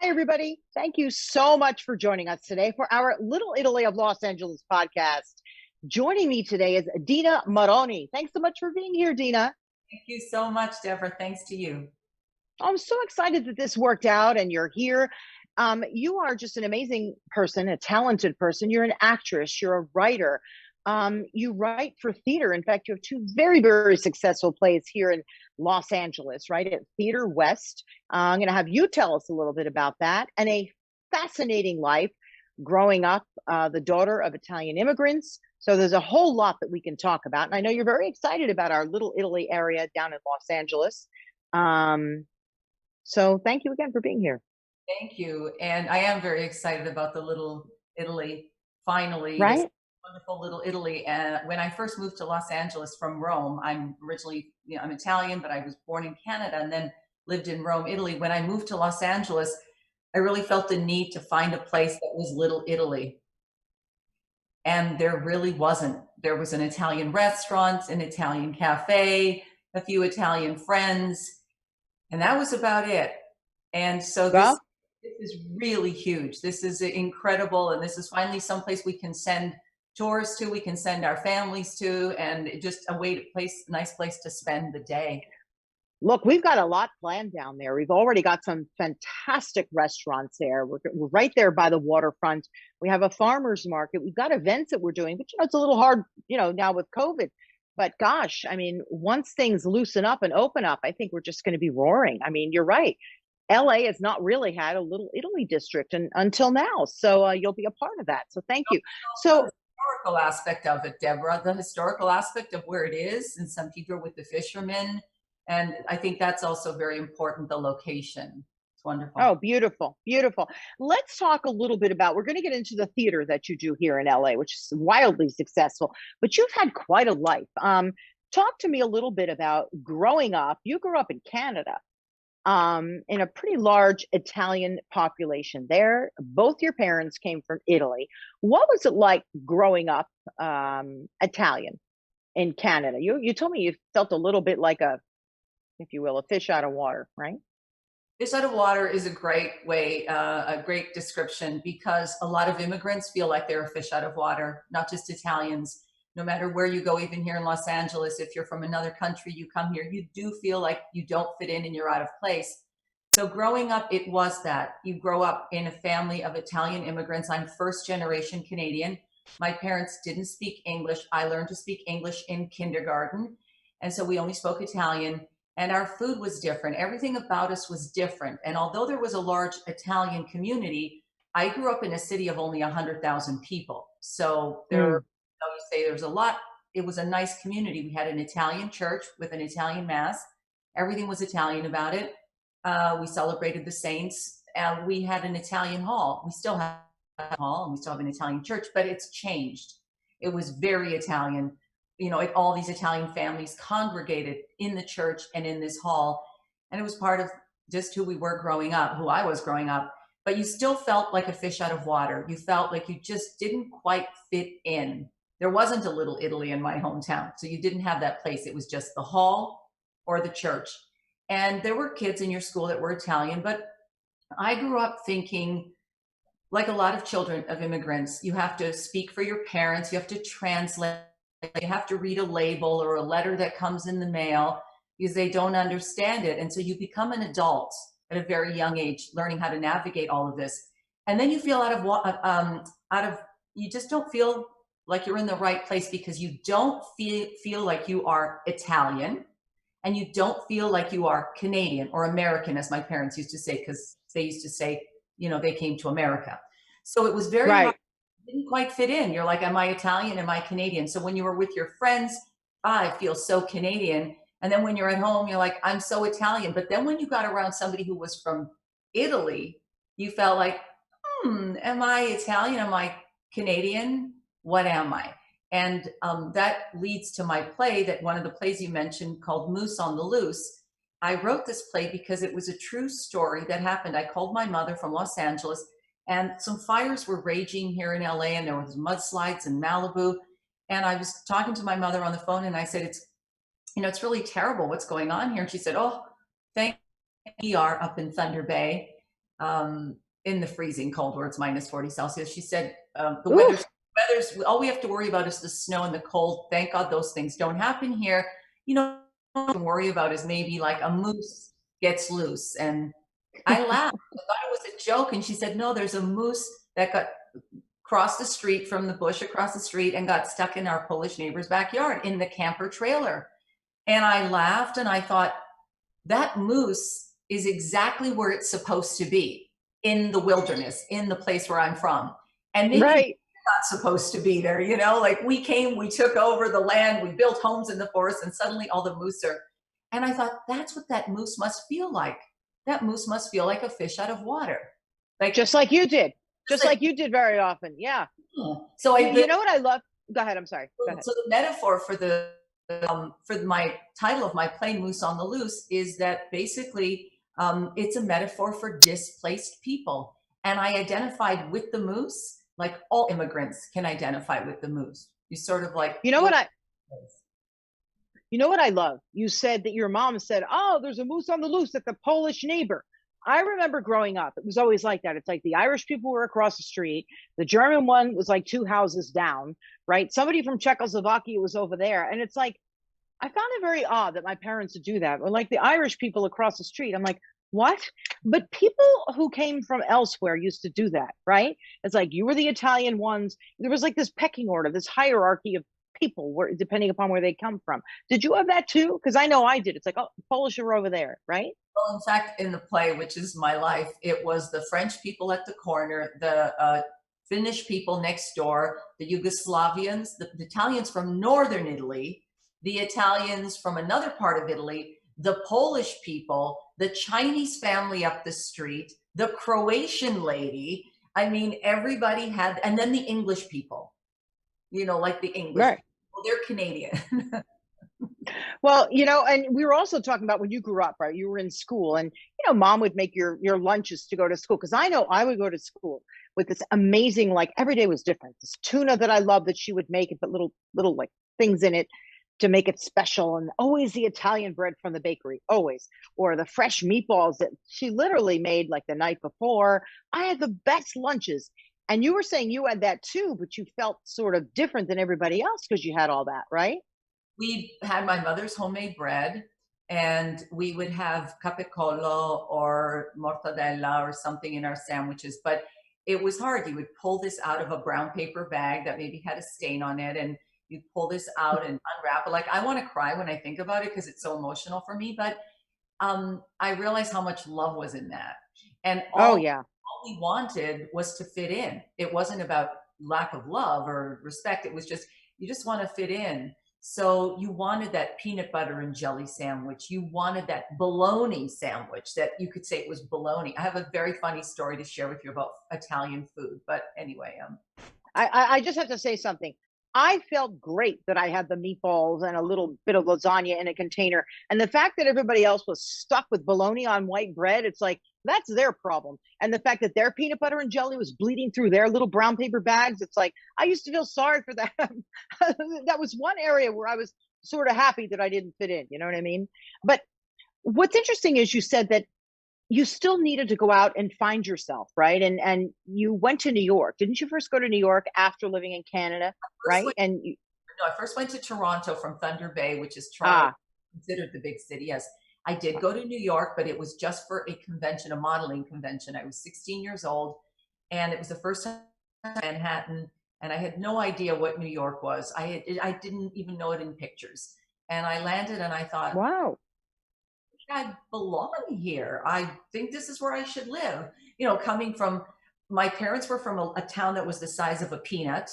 everybody. Thank you so much for joining us today for our Little Italy of Los Angeles podcast. Joining me today is Dina Morrone. Thanks so much for being here, Dina. Thank you so much, Deborah. Thanks to you. I'm so excited that this worked out and you're here. You are just an amazing person, a talented person. You're an actress, you're a writer. You write for theater. In fact, you have two very, very successful plays here in Los Angeles, right at Theater West. I'm going to have you tell us a little bit about that and a fascinating life growing up, the daughter of Italian immigrants. So there's a whole lot that we can talk about. And I know you're very excited about our Little Italy area down in Los Angeles. So thank you again for being here. Thank you. And I am very excited about the Little Italy, finally, this Right? wonderful Little Italy. And when I first moved to Los Angeles from Rome, I'm originally, I'm Italian, but I was born in Canada and then lived in Rome, Italy. When I moved to Los Angeles, I really felt the need to find a place that was Little Italy. And there really wasn't. There was an Italian restaurant, an Italian cafe, a few Italian friends, and that was about it. And so this Well, is really huge. This is incredible, and this is finally someplace we can send tourists to, we can send our families to, and just a nice place to spend the day. look, we've got a lot planned down there. We've already got some fantastic restaurants there. We're right there by the waterfront. We have a farmer's market. We've got events that we're doing, but it's a little hard, now with COVID. But gosh, I mean, once things loosen up and open up, I think we're just going to be roaring. I mean, you're right. LA has not really had a Little Italy district until now. So you'll be a part of that. So thank you. The So, historical aspect of it, Deborah, the historical aspect of where it is, and some people with the fishermen. And I think that's also very important, the location. It's wonderful. oh, beautiful, beautiful. Let's talk a little bit about, we're going to get into the theater that you do here in LA, which is wildly successful, but you've had quite a life. Talk to me a little bit about growing up. You grew up in Canada, in a pretty large Italian population there. Both your parents came from Italy. What was it like growing up Italian in Canada? You told me you felt a little bit like a, if you will, a fish out of water, right? Fish out of water is a great way, a great description, because a lot of immigrants feel like they're a fish out of water, not just Italians. No matter where you go, even here in Los Angeles, if you're from another country, you come here, you do feel like you don't fit in and you're out of place. So growing up, it was that. You grow up in a family of Italian immigrants. I'm first generation Canadian. My parents didn't speak English. I learned to speak English in kindergarten. And so we only spoke Italian. And our food was different. Everything about us was different. And although there was a large Italian community, I grew up in a city of only 100,000 people. So Mm. you say there's a lot. It was a nice community. We had an Italian church with an Italian mass. Everything was Italian about it. We celebrated the saints. And we had an Italian hall. We still have a hall and we still have an Italian church, but it's changed. It was very Italian. All these Italian families congregated in the church and in this hall. And it was part of just who we were growing up, who I was growing up. But you still felt like a fish out of water. You felt like you just didn't quite fit in. There wasn't a Little Italy in my hometown. So you didn't have that place. It was just the hall or the church. And there were kids in your school that were Italian, but I grew up thinking, like a lot of children of immigrants, you have to speak for your parents, you have to translate, you have to read a label or a letter that comes in the mail because they don't understand it. And so you become an adult at a very young age, learning how to navigate all of this. And then you feel you just don't feel like you're in the right place because you don't feel like you are Italian and you don't feel like you are Canadian or American, as my parents used to say, because they used to say, they came to America. So it was very hard. Right. Didn't quite fit in. You're like, am I Italian? Am I Canadian? So when you were with your friends, I feel so Canadian. And then when you're at home, you're like, I'm so Italian. But then when you got around somebody who was from Italy, you felt like, am I Italian? Am I Canadian? What am I? And that leads to my play, that one of the plays you mentioned called Moose on the Loose. I wrote this play because it was a true story that happened. I called my mother from Los Angeles, and some fires were raging here in LA, and there was mudslides in Malibu. And I was talking to my mother on the phone, and I said, it's really terrible what's going on here. And she said, oh, thank you, we are up in Thunder Bay. in the freezing cold where it's minus 40 Celsius. She said, the Oof. weather's, all we have to worry about is the snow and the cold. Thank God those things don't happen here. You know, what to worry about is maybe like a moose gets loose. And I laughed. I thought it was a joke. And she said, no, there's a moose that got crossed the street from the bush across the street and got stuck in our Polish neighbor's backyard in the camper trailer. And I laughed and I thought, that moose is exactly where it's supposed to be, in the wilderness, in the place where I'm from. And maybe Right. not supposed to be there, like we came, we took over the land, we built homes in the forest, and suddenly all the moose are. And I thought, that's what that moose must feel like. That moose must feel like a fish out of water. Like, Just like you did. just Just like, like you did very often. Yeah. so I You know what I love? Go ahead. I'm sorry. Go ahead. So the metaphor for my title of my play, Moose on the Loose, is that basically it's a metaphor for displaced people. And I identified with the moose, like all immigrants can identify with the moose. You sort of like, You know what I You know what I love? You said that your mom said, "Oh, there's a moose on the loose at the Polish neighbor." I remember growing up, it was always like that. It's like the Irish people were across the street, the German one was like two houses down, right? Somebody from Czechoslovakia was over there. And it's like, I found it very odd that my parents would do that. Or like the Irish people across the street. I'm like, what? But people who came from elsewhere used to do that, right? It's like you were the Italian ones. There was like this pecking order, this hierarchy of people where depending upon where they come from. Did you have that too? Because I know I did. It's like, oh, Polish are over there, right? well, in fact, in the play, which is my life, it was the French people at the corner, the Finnish people next door, the Yugoslavians, the Italians from northern Italy, the Italians from another part of Italy, the Polish people, the Chinese family up the street, the Croatian lady. I mean, everybody had, and then the English people, like the English Right. people, they're Canadian. Well, and we were also talking about when you grew up, right? You were in school and, mom would make your lunches to go to school. Cause I know I would go to school with this amazing, like every day was different. This tuna that I love that she would make and put little like things in it to make it special. And always the Italian bread from the bakery, always, or the fresh meatballs that she literally made like the night before. I had the best lunches. And you were saying you had that too, but you felt sort of different than everybody else because you had all that, right? We had my mother's homemade bread, and we would have capicola or mortadella or something in our sandwiches. But it was hard. You would pull this out of a brown paper bag that maybe had a stain on it, and you pull this out and unwrap it. Like, I want to cry when I think about it because it's so emotional for me. But I realized how much love was in that, and Oh all yeah. we wanted was to fit in. It wasn't about lack of love or respect. It was just, you just want to fit in. So you wanted that peanut butter and jelly sandwich. You wanted that bologna sandwich that you could say it was bologna. I have a very funny story to share with you about Italian food. But anyway, I just have to say something. I felt great that I had the meatballs and a little bit of lasagna in a container. And the fact that everybody else was stuck with bologna on white bread, it's like, that's their problem. And the fact that their peanut butter and jelly was bleeding through their little brown paper bags, it's like, I used to feel sorry for them. That was one area where I was sort of happy that I didn't fit in. You know what I mean? But what's interesting is you said that you still needed to go out and find yourself, right? And you went to New York. Didn't you first go to New York after living in Canada, first right? And no, I first went to Toronto from Thunder Bay, which is Toronto, ah, considered the big city. Yes, I did go to New York, but it was just for a convention, a modeling convention. I was 16 years old, and it was the first time in Manhattan, and I had no idea what New York was. I didn't even know it in pictures. And I landed, and I thought, wow. I belong here. I think this is where I should live. Coming from, my parents were from a town that was the size of a peanut,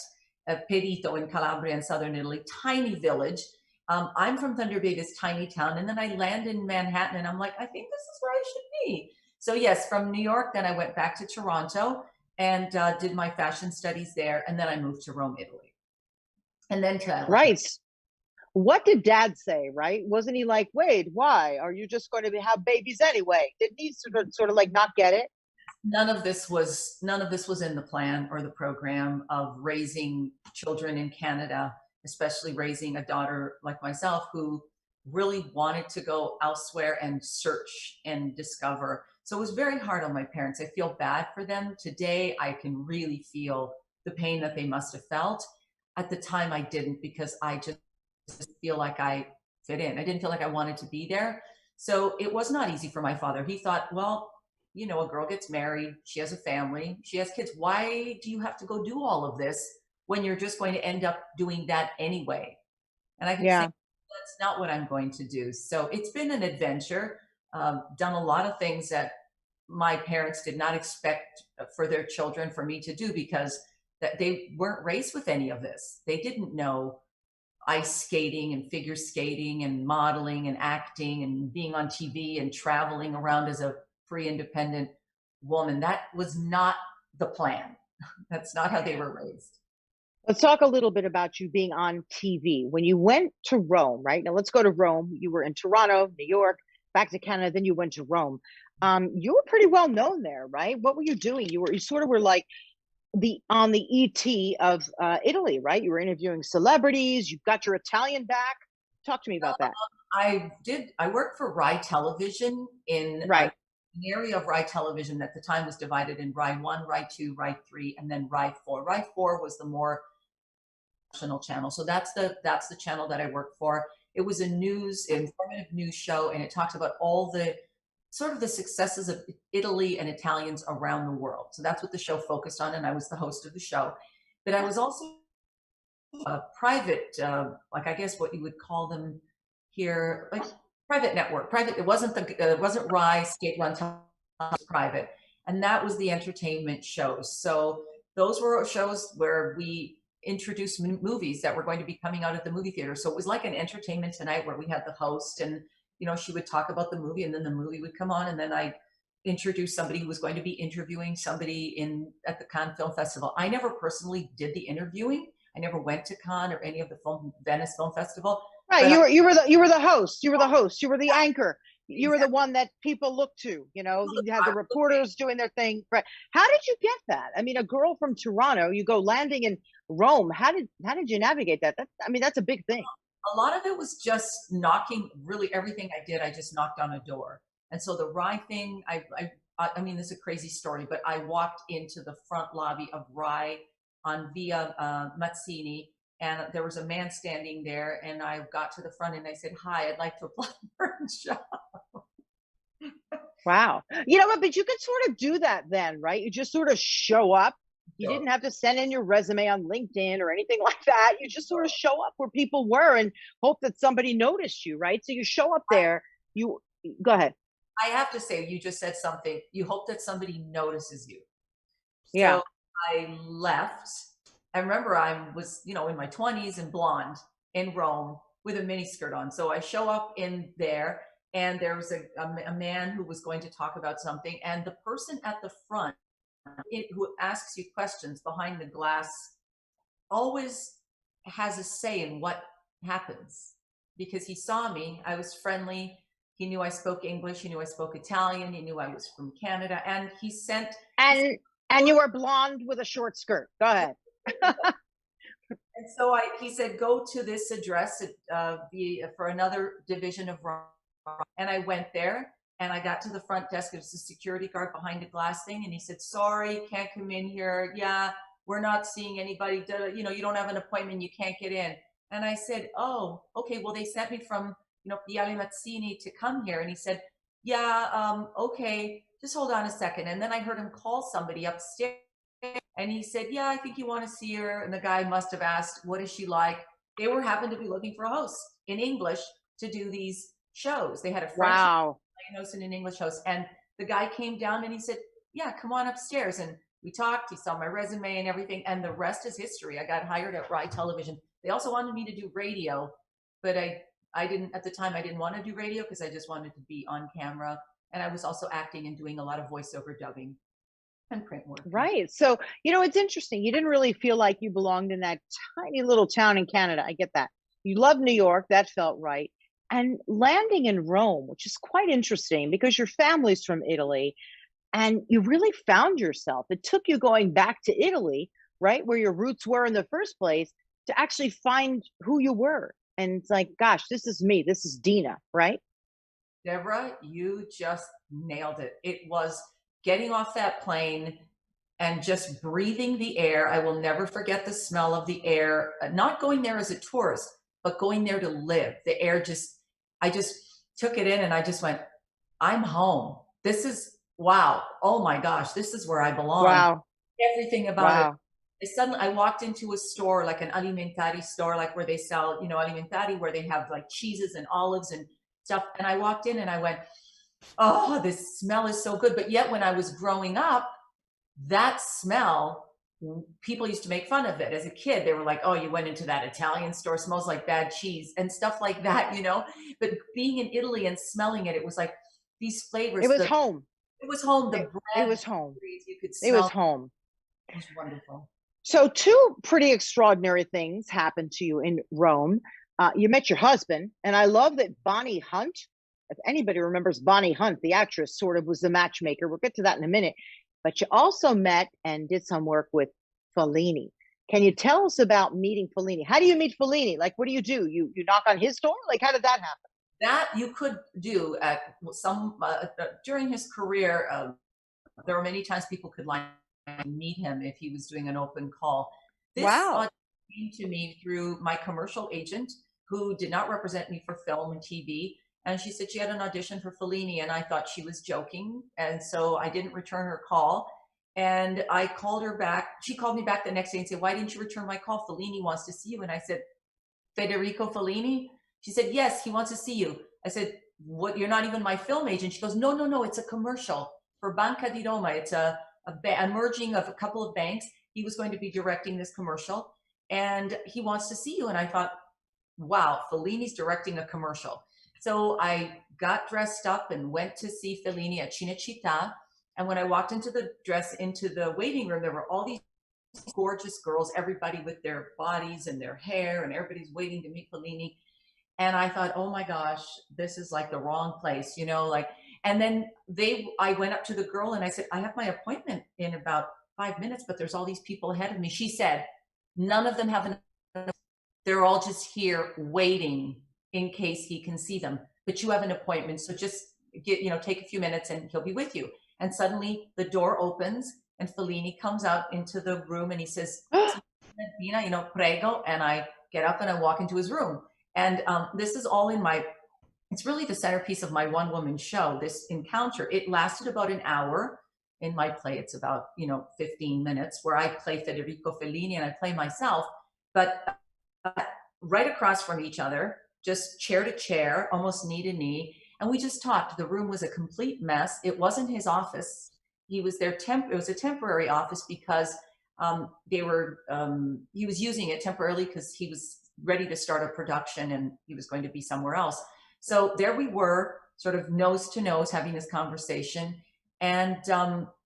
Perito in Calabria in southern Italy, tiny village. I'm from Thunder Bay, this tiny town, and then I land in Manhattan, and I'm like, I think this is where I should be. So yes, from New York, then I went back to Toronto and did my fashion studies there, and then I moved to Rome, Italy, and then to LA. Right. What did dad say, right? Wasn't he like, wait, why? Are you just going to have babies anyway? Didn't he sort of like not get it? None of this was in the plan or the program of raising children in Canada, especially raising a daughter like myself who really wanted to go elsewhere and search and discover. So it was very hard on my parents. I feel bad for them. Today, I can really feel the pain that they must have felt. At the time, I didn't, because I just feel like I fit in. I didn't feel like I wanted to be there. So it was not easy for my father. He thought, well, a girl gets married, she has a family, she has kids. Why do you have to go do all of this when you're just going to end up doing that anyway? And I kept saying, Yeah. that's not what I'm going to do. So it's been an adventure. Done a lot of things that my parents did not expect for their children for me to do, because that they weren't raised with any of this. They didn't know ice skating and figure skating and modeling and acting and being on TV and traveling around as a free, independent woman. That was not the plan. That's not how they were raised. Let's talk a little bit about you being on TV. When you went to Rome, right? Now let's go to Rome. You were in Toronto, New York, back to Canada, then you went to Rome. You were pretty well known there, right? What were you doing? You sort of were like the on the ET of Italy, right? You were interviewing celebrities. You've got your Italian back. Talk to me about that. I worked for Rye Television in Right. an area of Rye Television that at the time was divided in Rye 1, Rye 2, Rye 3, and then Rye 4. Rye 4 was the more national channel. So that's the channel that I worked for. It was a informative news show, and it talked about all the sort of the successes of Italy and Italians around the world. So that's what the show focused on, and I was the host of the show. But I was also a private, like I guess what you would call them here, like private network. Private. It wasn't Rye Skate Run. It was private, and that was the entertainment shows. So those were shows where we introduced movies that were going to be coming out at the movie theater. So it was like an Entertainment Tonight, where we had the host, and she would talk about the movie, and then the movie would come on, and then I introduced somebody who was going to be interviewing somebody at the Cannes Film Festival. I never personally did the interviewing. I never went to Cannes or any of the Venice Film Festival. Right. But You were the host. You were the host. You were the anchor. You were the exactly. one that people look to. You had the reporters doing their thing. Right. How did you get that? I mean, a girl from Toronto, you go landing in Rome. How did you navigate that? I mean, that's a big thing. A lot of it was just knocking. Really, everything I did, I just knocked on a door. And so the Rye thing, I mean, this is a crazy story, but I walked into the front lobby of Rye on Via Mazzini, and there was a man standing there, and I got to the front and I said, "Hi, I'd like to apply for a job." Wow. You know what? But you could sort of do that then, right? You just sort of show up. You So, didn't have to send in your resume on LinkedIn or anything like that. You just sort of show up where people were and hope that somebody noticed you, right? So you show up there. You go ahead. I have to say, you just said something. You hope that somebody notices you. Yeah. So I left. I remember I was, in my 20s and blonde in Rome with a miniskirt on. So I show up in there, and there was a man who was going to talk about something. And the person at the front, who asks you questions behind the glass, always has a say in what happens, because he saw me. I was friendly. He knew I spoke English. He knew I spoke Italian. He knew I was from Canada. And he sent And you were blonde with a short skirt. Go ahead. and so he said, go to this address for another division of Rome. And I went there, and I got to the front desk. There was a security guard behind a glass thing. And he said, sorry, can't come in here. Yeah, we're not seeing anybody. You don't have an appointment. You can't get in. And I said, oh, okay. Well, they sent me from, Viale Mazzini to come here. And he said, yeah, okay, just hold on a second. And then I heard him call somebody upstairs. And he said, yeah, I think you want to see her. And the guy must have asked, what is she like? They happened to be looking for a host in English to do these shows. They had a French Wow. host and an English host. And the guy came down and he said, yeah, come on upstairs. And we talked. He saw my resume and everything. And the rest is history. I got hired at Rye Television. They also wanted me to do radio, but I didn't, at the time, I didn't want to do radio because I just wanted to be on camera. And I was also acting and doing a lot of voiceover dubbing and print work. Right. So, it's interesting. You didn't really feel like you belonged in that tiny little town in Canada. I get that. You love New York. That felt right. And landing in Rome, which is quite interesting because your family's from Italy and you really found yourself. It took you going back to Italy, right, where your roots were in the first place, to actually find who you were. and it's like, gosh, this is me. This is Dina, right? Deborah, you just nailed it. It was getting off that plane and just breathing the air. I will never forget the smell of the air, not going there as a tourist, but going there to live. The air just, I just took it in and I just went, I'm home. This is, wow. Oh my gosh, this is where I belong. Wow. Everything about it. Wow. I walked into a store, like an alimentari store, like where they sell, alimentari, where they have like cheeses and olives and stuff. And I walked in and I went, oh, this smell is so good. But yet when I was growing up, that smell, people used to make fun of it. As a kid, they were like, oh, you went into that Italian store, smells like bad cheese and stuff like that. But being in Italy and smelling it, it was like these It flavors, was home. it was home, the It bread, was home. you could It was smell, home. it was wonderful. So, two pretty extraordinary things happened to you in Rome. You met your husband, and I love that Bonnie Hunt, if anybody remembers Bonnie Hunt, the actress, sort of was the matchmaker. We'll get to that in a minute. But you also met and did some work with Fellini. Can you tell us about meeting Fellini? How do you meet Fellini? Like, what do? You knock on his door? Like, how did that happen? That you could do at some during his career. There were many times people could line and meet him if he was doing an open call. This Wow. came to me through my commercial agent, who did not represent me for film and TV. And she said she had an audition for Fellini, and I thought she was joking. And so I didn't return her call. And I called her back. She called me back the next day and said, why didn't you return my call? Fellini wants to see you. And I said, Federico Fellini? She said, yes, he wants to see you. I said, what? You're not even my film agent. She goes, no, no, no, it's a commercial for Banca di Roma. It's a merging of a couple of banks. He was going to be directing this commercial and he wants to see you. And I thought, wow, Fellini's directing a commercial. So I got dressed up and went to see Fellini at Cinecittà. And when I walked into the waiting room, there were all these gorgeous girls, everybody with their bodies and their hair, and everybody's waiting to meet Fellini. And I thought, oh my gosh, this is like the wrong place, like, and then I went up to the girl and I said, I have my appointment in about 5 minutes, but there's all these people ahead of me. She said, none of them have they're all just here waiting in case he can see them, but you have an appointment. So just take a few minutes and he'll be with you. And suddenly the door opens and Fellini comes out into the room and he says, Dina, prego. And I get up and I walk into his room. And this is all it's really the centerpiece of my one-woman show, this encounter. It lasted about an hour. In my play, it's about, 15 minutes where I play Federico Fellini and I play myself. But right across from each other, just chair to chair, almost knee to knee. And we just talked. The room was a complete mess. It wasn't his office. He was there. It was a temporary office because he was using it temporarily because he was ready to start a production and he was going to be somewhere else. So there we were, sort of nose to nose, having this conversation. And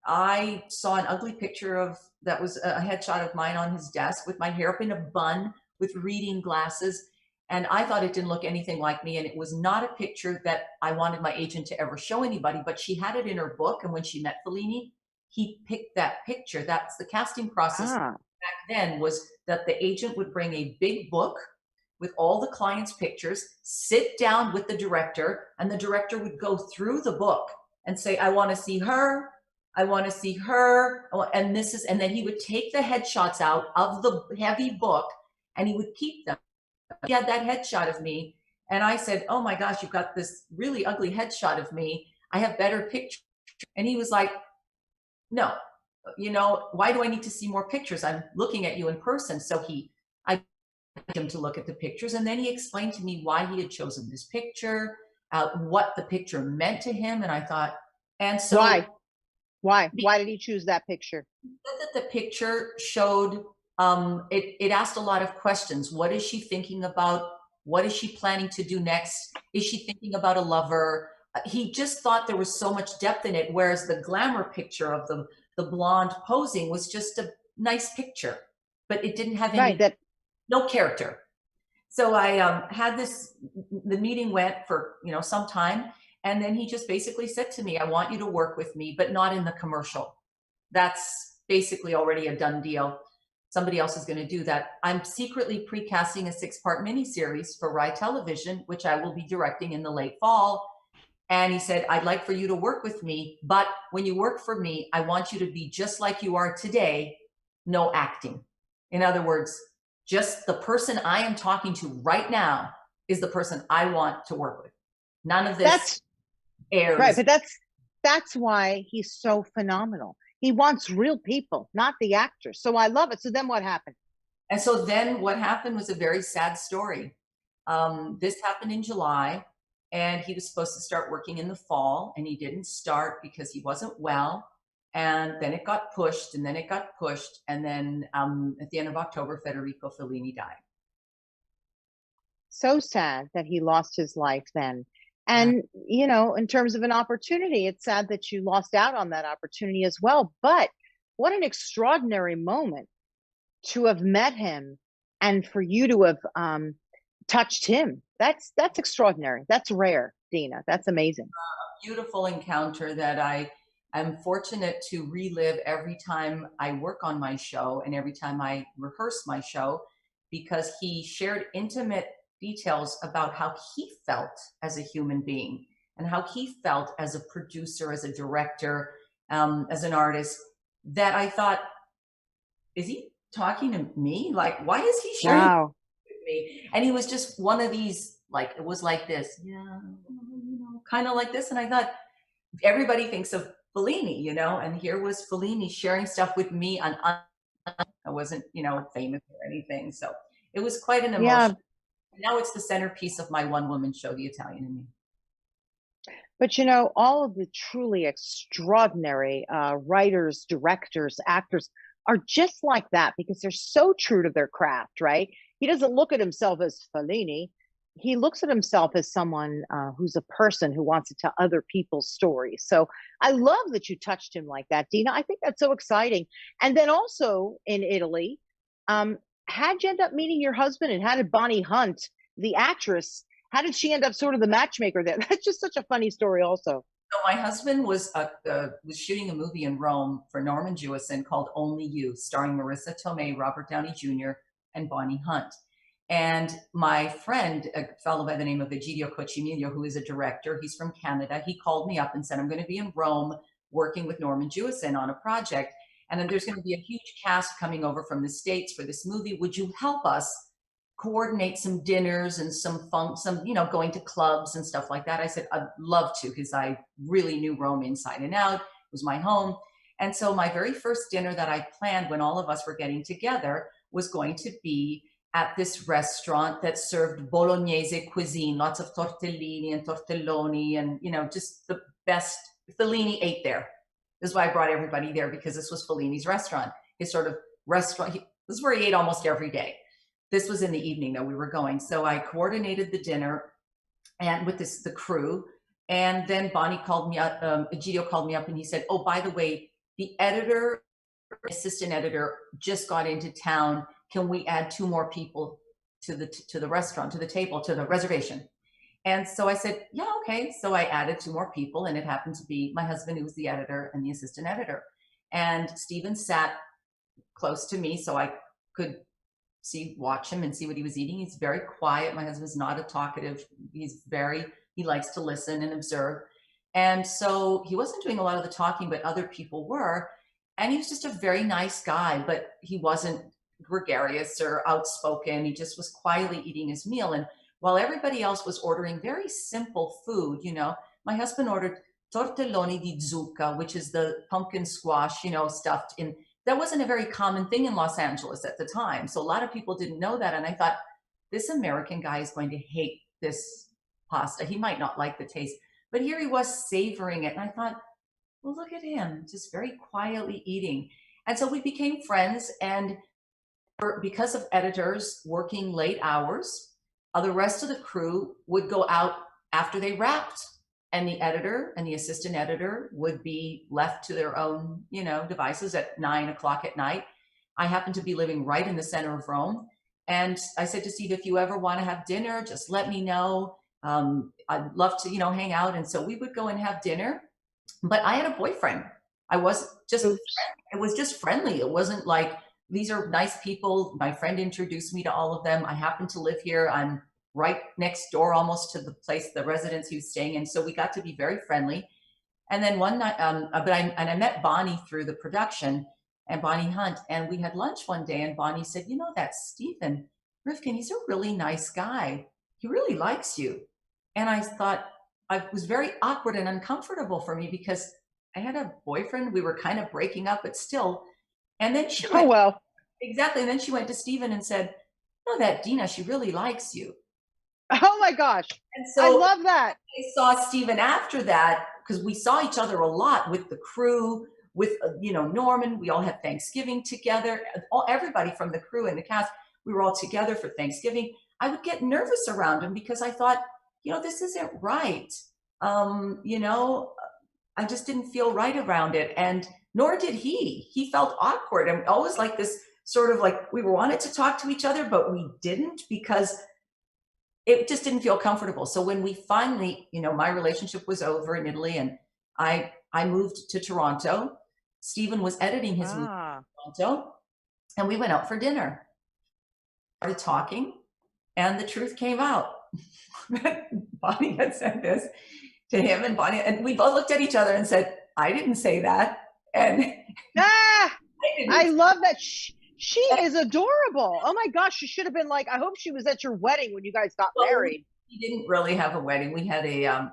I saw an ugly picture that was a headshot of mine on his desk with my hair up in a bun with reading glasses. And I thought it didn't look anything like me. And it was not a picture that I wanted my agent to ever show anybody, but she had it in her book. And when she met Fellini, he picked that picture. That's the casting process Ah. back then, was that the agent would bring a big book with all the clients' pictures, sit down with the director, and the director would go through the book and say, I want to see her, I want to see her, and then he would take the headshots out of the heavy book and he would keep them. He had that headshot of me, and I said, oh my gosh, you've got this really ugly headshot of me. I have better pictures. And he was like, no, why do I need to see more pictures? I'm looking at you in person. So I him to look at the pictures, and then he explained to me why he had chosen this picture, what the picture meant to him. And I thought, and so why did he choose that picture? That the picture showed, it asked a lot of questions. What is she thinking about? What is she planning to do next? Is she thinking about a lover? He just thought there was so much depth in it, whereas the glamour picture of the blonde posing was just a nice picture, but it didn't have any no character. So I had the meeting went for, some time. And then he just basically said to me, I want you to work with me, but not in the commercial. That's basically already a done deal. somebody else is going to do that. I'm secretly precasting a 6-part miniseries for Rai Television, which I will be directing in the late fall. And he said, I'd like for you to work with me, but when you work for me, I want you to be just like you are today, no acting. In other words, just the person I am talking to right now is the person I want to work with. None of this That's right, airs. but that's why he's so phenomenal. He wants real people, not the actors. So I love it. So then what happened? And so then what happened was a very sad story. This happened in July, and he was supposed to start working in the fall, and he didn't start because he wasn't well. And then it got pushed, and then it got pushed. And then at the end of October, Federico Fellini died. So sad that he lost his life then. Yeah. And, you know, in terms of an opportunity, it's sad that you lost out on that opportunity as well. But what an extraordinary moment to have met him and for you to have touched him. That's extraordinary. That's rare, Dina. That's amazing. Beautiful encounter that I'm fortunate to relive every time I work on my show and every time I rehearse my show, because he shared intimate details about how he felt as a human being and how he felt as a producer, as a director, as an artist, that I thought, is he talking to me? Like, why is he sharing Wow. with me? And he was just one of these, like, it was like this, yeah, kind of like this. And I thought, everybody thinks of Fellini, and here was Fellini sharing stuff with me I wasn't, famous or anything. So it was quite an Yeah. emotion. Now it's the centerpiece of my one-woman show, The Italian in Me. But you know, all of the truly extraordinary writers, directors, actors are just like that because they're so true to their craft, right? He doesn't look at himself as Fellini. He looks at himself as someone who's a person who wants to tell other people's stories. So I love that you touched him like that, Dina. I think that's so exciting. And then also in Italy, um, how'd you end up meeting your husband and how did Bonnie Hunt, the actress, how did she end up sort of the matchmaker there? That's just such a funny story, also. So my husband was shooting a movie in Rome for Norman Jewison called Only You, starring Marissa Tomei, Robert Downey Jr., and Bonnie Hunt. And my friend, a fellow by the name of Egidio Cochimilio, who is a director, he's from Canada, he called me up and said, I'm going to be in Rome working with Norman Jewison on a project. And then there's going to be a huge cast coming over from the States for this movie. Would you help us coordinate some dinners and some going to clubs and stuff like that? I said, I'd love to, because I really knew Rome inside and out. It was my home. And so my very first dinner that I planned when all of us were getting together was going to be at this restaurant that served Bolognese cuisine, lots of tortellini and tortelloni, and just the best. Fellini ate there. This is why I brought everybody there, because this was Fellini's restaurant, his sort of restaurant. This is where he ate almost every day. This was in the evening that we were going. So I coordinated the dinner and with the crew. And then Bonnie called me up, Egidio called me up and he said, oh, by the way, the editor, assistant editor just got into town. Can we add 2 more people to the restaurant, to the table, to the reservation? And so I said, yeah, okay. So I added 2 more people, and it happened to be my husband, who was the editor, and the assistant editor. And Stephen sat close to me so I could watch him and see what he was eating. He's very quiet. My husband's not a talkative. He likes to listen and observe. And so he wasn't doing a lot of the talking, but other people were. And he was just a very nice guy, but he wasn't gregarious or outspoken. He just was quietly eating his meal. And while everybody else was ordering very simple food, my husband ordered tortelloni di zucca, which is the pumpkin squash, stuffed in. That wasn't a very common thing in Los Angeles at the time. So a lot of people didn't know that. And I thought, this American guy is going to hate this pasta. He might not like the taste, but here he was savoring it. And I thought, well, look at him, just very quietly eating. And so we became friends. And because of editors working late hours, the rest of the crew would go out after they wrapped, and the editor and the assistant editor would be left to their own, devices at 9 o'clock at night. I happened to be living right in the center of Rome. And I said to Steve, if you ever want to have dinner, just let me know. I'd love to, hang out. And so we would go and have dinner. But I had a boyfriend. I was just, Oops. it was just friendly. It wasn't like these are nice people. My friend introduced me to all of them. I happen to live here. I'm right next door almost to the place, the residence he was staying in. So we got to be very friendly. And then one night, I met Bonnie through the production, and Bonnie Hunt, and we had lunch one day, and Bonnie said, "You know, that Stephen Rifkin, he's a really nice guy. He really likes you." And I thought, I was very awkward and uncomfortable for me because I had a boyfriend. We were kind of breaking up, but still. And then she Oh went, well. exactly. And then she went to Stephen and said, "No, that Dina, she really likes you." Oh my gosh. And I so love that. I saw Stephen after that because we saw each other a lot with the crew, with Norman. We all had Thanksgiving together. Everybody from the crew and the cast, we were all together for Thanksgiving. I would get nervous around him because I thought, this isn't right. I just didn't feel right around it, and nor did he. He felt awkward, and always like this sort of like we wanted to talk to each other, but we didn't because it just didn't feel comfortable. So when we finally, my relationship was over in Italy, and I moved to Toronto. Stephen was editing his movie Ah. in Toronto, and we went out for dinner. Started talking, and the truth came out. Bonnie had said this to him, and Bonnie and we both looked at each other and said, "I didn't say that," and Ah, I I didn't. love that. She is adorable. Oh my gosh, she should have been like, I hope she was at your wedding when you guys got Well, married. we didn't really have a wedding. We had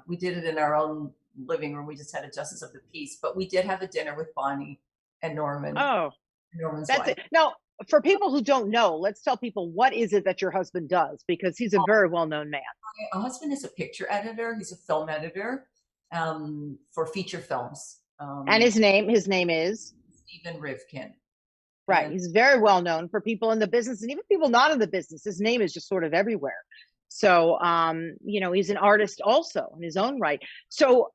we did it in our own living room. We just had a justice of the peace, but we did have a dinner with Bonnie and Norman, Oh, Norman's that's wife. it. Now, for people who don't know, let's tell people what is it that your husband does because he's a very well-known man. My husband is a picture editor. He's a film editor for feature films. And his name is Stephen Rivkin, right. and He's very well known for people in the business and even people not in the business. His name is just sort of everywhere. So, he's an artist also in his own right. So,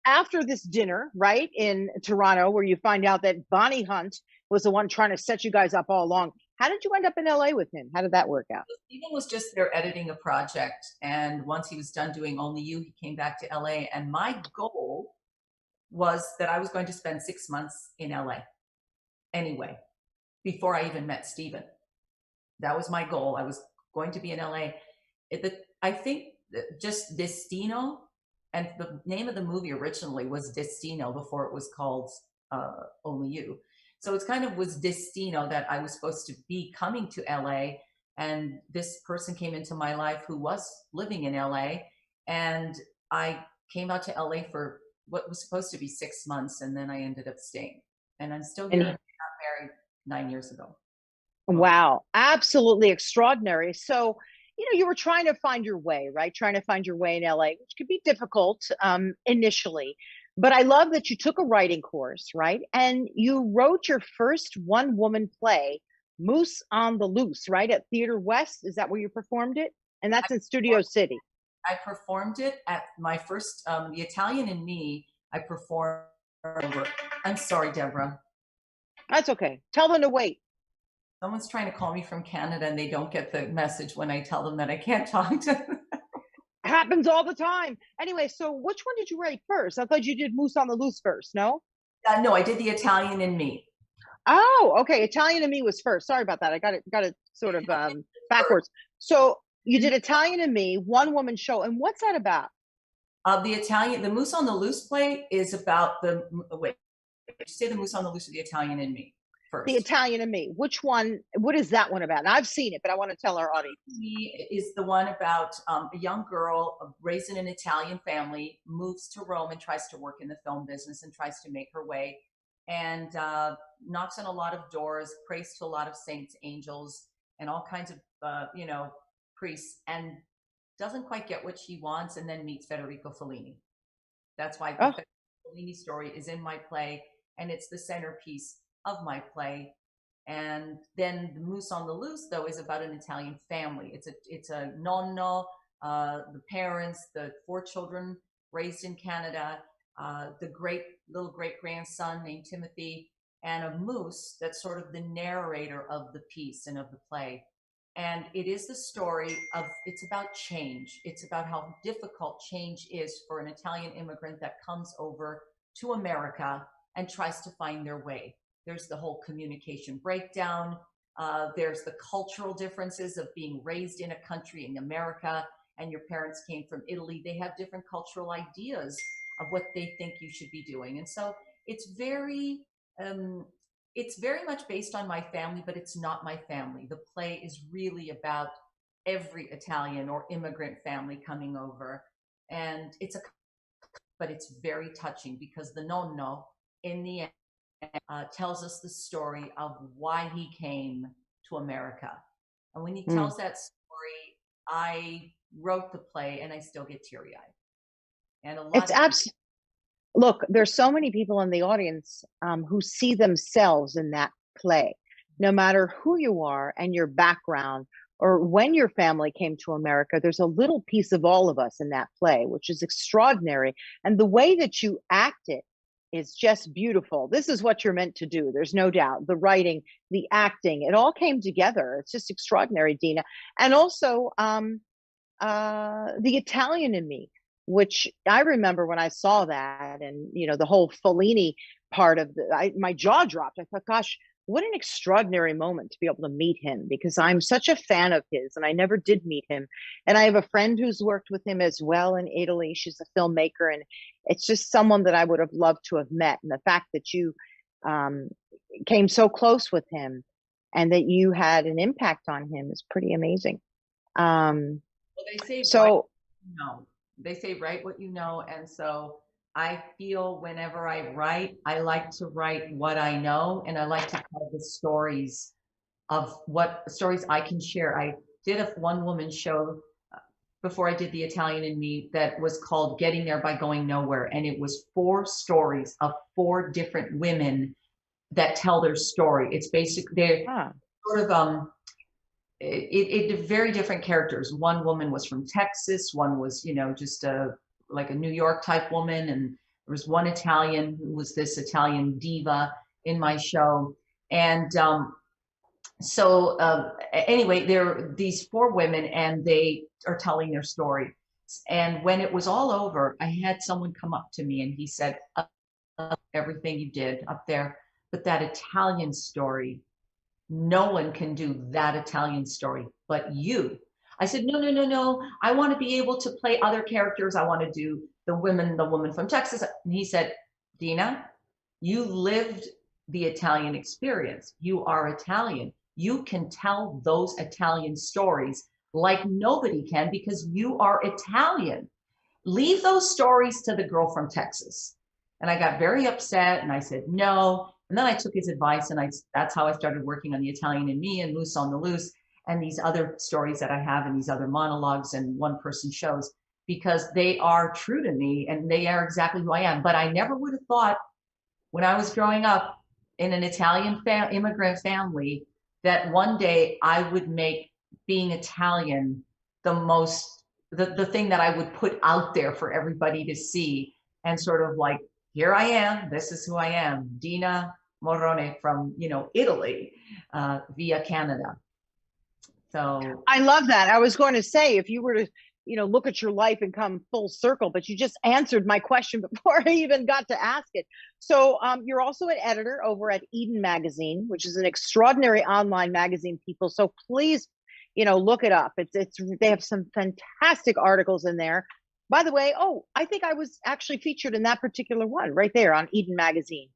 after this dinner, right, in Toronto, where you find out that Bonnie Hunt was the one trying to set you guys up all along, how did you end up in LA with him? How did that work out? Stephen was just there editing a project. And once he was done doing Only You, he came back to LA. And my goal was that I was going to spend 6 months in LA anyway, before I even met Stephen. That was my goal. I was going to be in LA. I think just Destino, and the name of the movie originally was Destino before it was called Only You. So it's kind of was Destino that I was supposed to be coming to LA, and this person came into my life who was living in LA, and I came out to LA for what was supposed to be 6 months, and then I ended up staying, and I'm still here. And And I got married 9 years ago. Well, wow, absolutely extraordinary. So, you were trying to find your way, right? Trying to find your way in LA, which could be difficult initially. But I love that you took a writing course, right? And you wrote your first one woman play, Moose on the Loose, right? At Theater West. Is that where you performed it? And that's in Studio City. I performed it at my first, The Italian in Me. I performed over. I'm sorry, Deborah. That's okay. Tell them to wait. Someone's trying to call me from Canada and they don't get the message when I tell them that I can't talk to them. Happens all the time. Anyway, so which one did you write first? I thought you did Moose on the Loose first, no? No, I did The Italian in Me. Oh, okay. Italian and Me was first. Sorry about that. I got it sort of backwards. So you did Italian and Me, one woman show, and what's that about? The Moose on the Loose play is about wait, did you say The Moose on the Loose or The Italian in Me The first? Italian and Me. Which one? What is that one about? And I've seen it, but I want to tell our audience. Me is the one about a young girl raised in an Italian family, moves to Rome and tries to work in the film business and tries to make her way, and knocks on a lot of doors, prays to a lot of saints, angels, and all kinds of priests, and doesn't quite get what she wants, and then meets Federico Fellini. That's why the Oh, Fellini story is in my play, and it's the centerpiece of my play. And then the Moose on the Loose, though, is about an Italian family. It's a nonno, the parents, the four children raised in Canada, the great grandson named Timothy, and a moose that's sort of the narrator of the piece and of the play. And it is the story of, it's about change. It's about how difficult change is for an Italian immigrant that comes over to America and tries to find their way. There's the whole communication breakdown. There's the cultural differences of being raised in a country in America and your parents came from Italy. They have different cultural ideas of what they think you should be doing. And so it's very, um, it's very much based on my family, but it's not my family. The play is really about every Italian or immigrant family coming over. And but it's very touching because the nonno in the end tells us the story of why he came to America. And when he Mm. tells that story, I wrote the play and I still get teary eyed. And a lot It's of people, abs. Look, there's so many people in the audience who see themselves in that play, no matter who you are and your background or when your family came to America. There's a little piece of all of us in that play, which is extraordinary. And the way that you act it is just beautiful. This is what you're meant to do. There's no doubt. The writing, the acting, it all came together. It's just extraordinary, Dina. And also, the Italian in me, which I remember when I saw that, and the whole Fellini part of my jaw dropped. I thought, gosh, what an extraordinary moment to be able to meet him because I'm such a fan of his, and I never did meet him. And I have a friend who's worked with him as well in Italy. She's a filmmaker, and it's just someone that I would have loved to have met. And the fact that you um, came so close with him and that you had an impact on him is pretty amazing. Um, well, they say right so know. They say write what you know. And so I feel whenever I write, I like to write what I know and I like to tell the stories of what stories I can share. I did a one woman show before I did The Italian in Me that was called Getting There by Going Nowhere. And it was four stories of four different women that tell their story. It's basically, they're ah, sort of, very different characters. One woman was from Texas. One was, just like a New York type woman. And there was one Italian who was this Italian diva in my show. And anyway, there are these four women and they are telling their story. And when it was all over, I had someone come up to me and he said, everything you did up there, but that Italian story, no one can do that Italian story but you. I said, no, no, no, no. I want to be able to play other characters. I want to do the woman from Texas. And he said, Dina, you lived the Italian experience. You are Italian. You can tell those Italian stories like nobody can because you are Italian. Leave those stories to the girl from Texas. And I got very upset and I said, no. And then I took his advice and that's how I started working on The Italian in Me and Moose on the Loose and these other stories that I have and these other monologues and one person shows because they are true to me and they are exactly who I am. But I never would have thought when I was growing up in an Italian immigrant family that one day I would make being Italian the thing that I would put out there for everybody to see and sort of like, here I am, this is who I am, Dina Morrone from, Italy, via Canada. So I love that. I was going to say, if you were to, look at your life and come full circle, but you just answered my question before I even got to ask it. So you're also an editor over at Eden Magazine, which is an extraordinary online magazine, people. So please, look it up. It's they have some fantastic articles in there. By the way, I think I was actually featured in that particular one right there on Eden Magazine.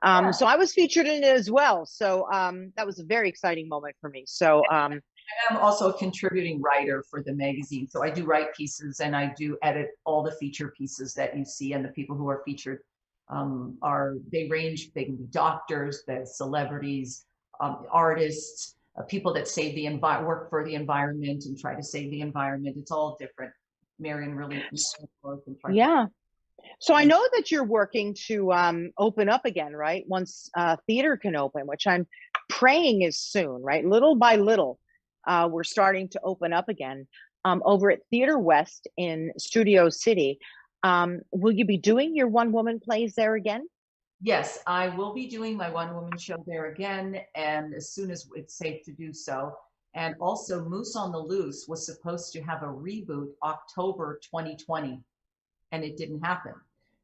yeah. So I was featured in it as well. So that was a very exciting moment for me. So I'm also a contributing writer for the magazine. So I do write pieces and I do edit all the feature pieces that you see. And the people who are featured they can be doctors, the celebrities, artists, people that save work for the environment and try to save the environment. It's all different. Marion really. yeah. So I know that you're working to open up again, right? Once theater can open, which I'm praying is soon, right? Little by little, we're starting to open up again over at Theater West in Studio City. Will you be doing your one-woman plays there again? Yes, I will be doing my one-woman show there again, and as soon as it's safe to do so. And also, Moose on the Loose was supposed to have a reboot October 2020, and it didn't happen.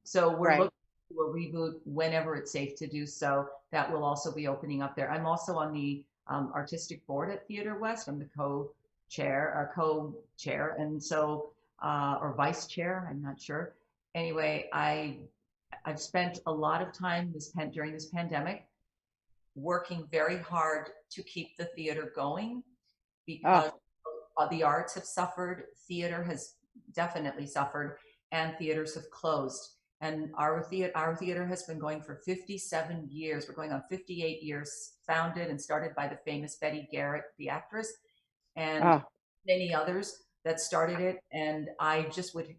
So we're Right. looking do a reboot whenever it's safe to do so. That will also be opening up there. I'm also on the artistic board at Theater West. I'm the co-chair, and so or vice chair. I'm not sure. Anyway, I've spent a lot of time during this pandemic working very hard to keep the theater going Oh, because the arts have suffered, theater has definitely suffered, and theaters have closed. And our theater has been going for 57 years. We're going on 58 years, founded and started by the famous Betty Garrett, the actress, and oh. many others that started it. And I just would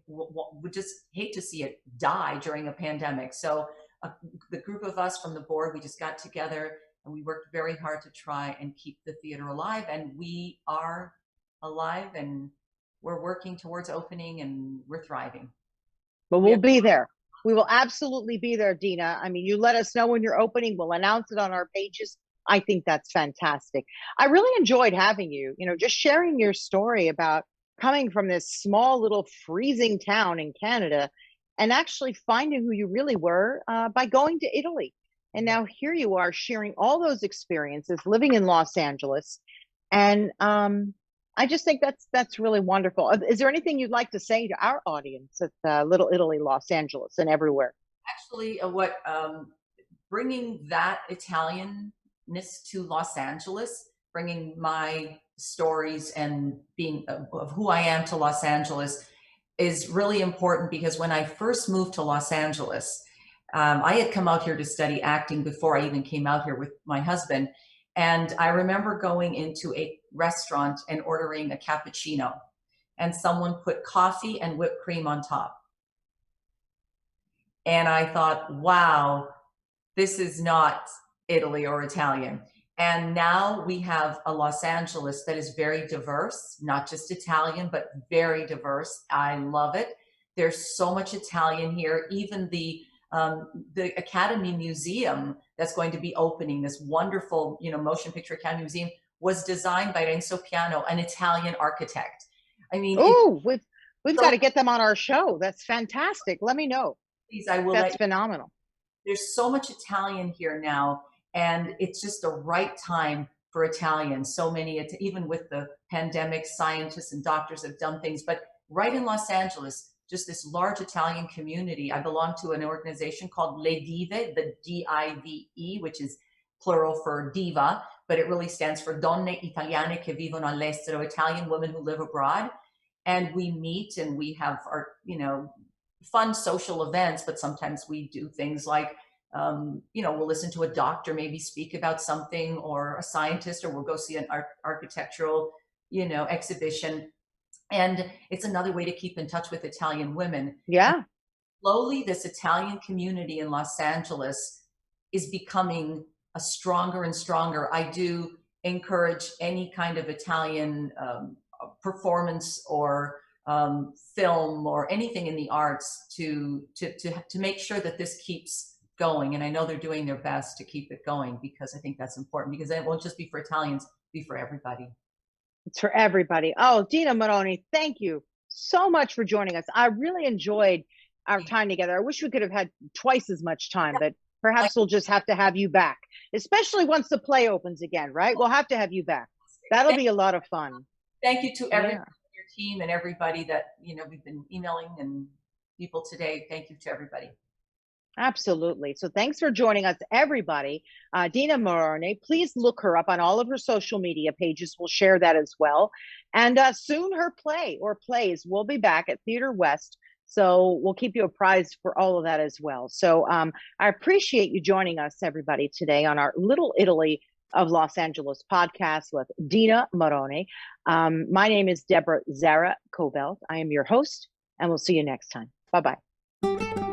just hate to see it die during a pandemic. So the group of us from the board, we just got together and we worked very hard to try and keep the theater alive. And we are alive, and we're working towards opening, and we're thriving. But We we'll have be there. We will absolutely be there, Dina. I mean, you let us know when you're opening. We'll announce it on our pages. I think that's fantastic. I really enjoyed having you, just sharing your story about coming from this small little freezing town in Canada and actually finding who you really were by going to Italy. And now here you are sharing all those experiences living in Los Angeles. And I just think that's really wonderful. Is there anything you'd like to say to our audience at Little Italy, Los Angeles, and everywhere? actually what bringing that Italianness to Los Angeles, bringing my stories and being of who I am to Los Angeles is really important because when I first moved to Los Angeles, I had come out here to study acting before I even came out here with my husband. And I remember going into a restaurant and ordering a cappuccino, and someone put coffee and whipped cream on top. And I thought, wow, this is not Italy or Italian. And now we have a Los Angeles that is very diverse, not just Italian, but very diverse. I love it. There's so much Italian here. Even the Academy Museum that's going to be opening, this wonderful, motion picture Academy Museum, was designed by Renzo Piano, an Italian architect. I mean, it's Oh, we've got so to get them on our show. That's fantastic. Let me know. please, I will let That's you. phenomenal. There's so much Italian here now, and it's just the right time for Italian. So many, even with the pandemic, scientists and doctors have done things, but right in Los Angeles, just this large Italian community. I belong to an organization called Le Dive, the DIVE, which is plural for diva, but it really stands for Donne Italiane che vivono all'estero, Italian women who live abroad. And we meet and we have our, fun social events, but sometimes we do things like, we'll listen to a doctor maybe speak about something, or a scientist, or we'll go see an architectural, exhibition. And it's another way to keep in touch with Italian women. And Yeah. slowly, this Italian community in Los Angeles is becoming a stronger and stronger. I do encourage any kind of Italian performance or film or anything in the arts to make sure that this keeps going. And I know they're doing their best to keep it going, because I think that's important, because it won't just be for Italians, be for everybody. It's for everybody. Oh, Dina Morrone, thank you so much for joining us. I really enjoyed our time together. I wish we could have had twice as much time, but Like, perhaps we'll just have to have you back, especially once the play opens again, right? We'll have to have you back. That'll thank, be a lot of fun. thank you to everybody Yeah, on your team and everybody that, we've been emailing, and people today. Thank you to everybody. absolutely. So thanks for joining us, everybody. Dina Morrone, please look her up on all of her social media pages. We'll share that as well. And soon her play or plays will be back at Theater West. So we'll keep you apprised for all of that as well. So I appreciate you joining us, everybody, today on our Little Italy of Los Angeles podcast with Dina Morrone. My name is Deborah Zara Kobylt. I am your host, and we'll see you next time. Bye-bye.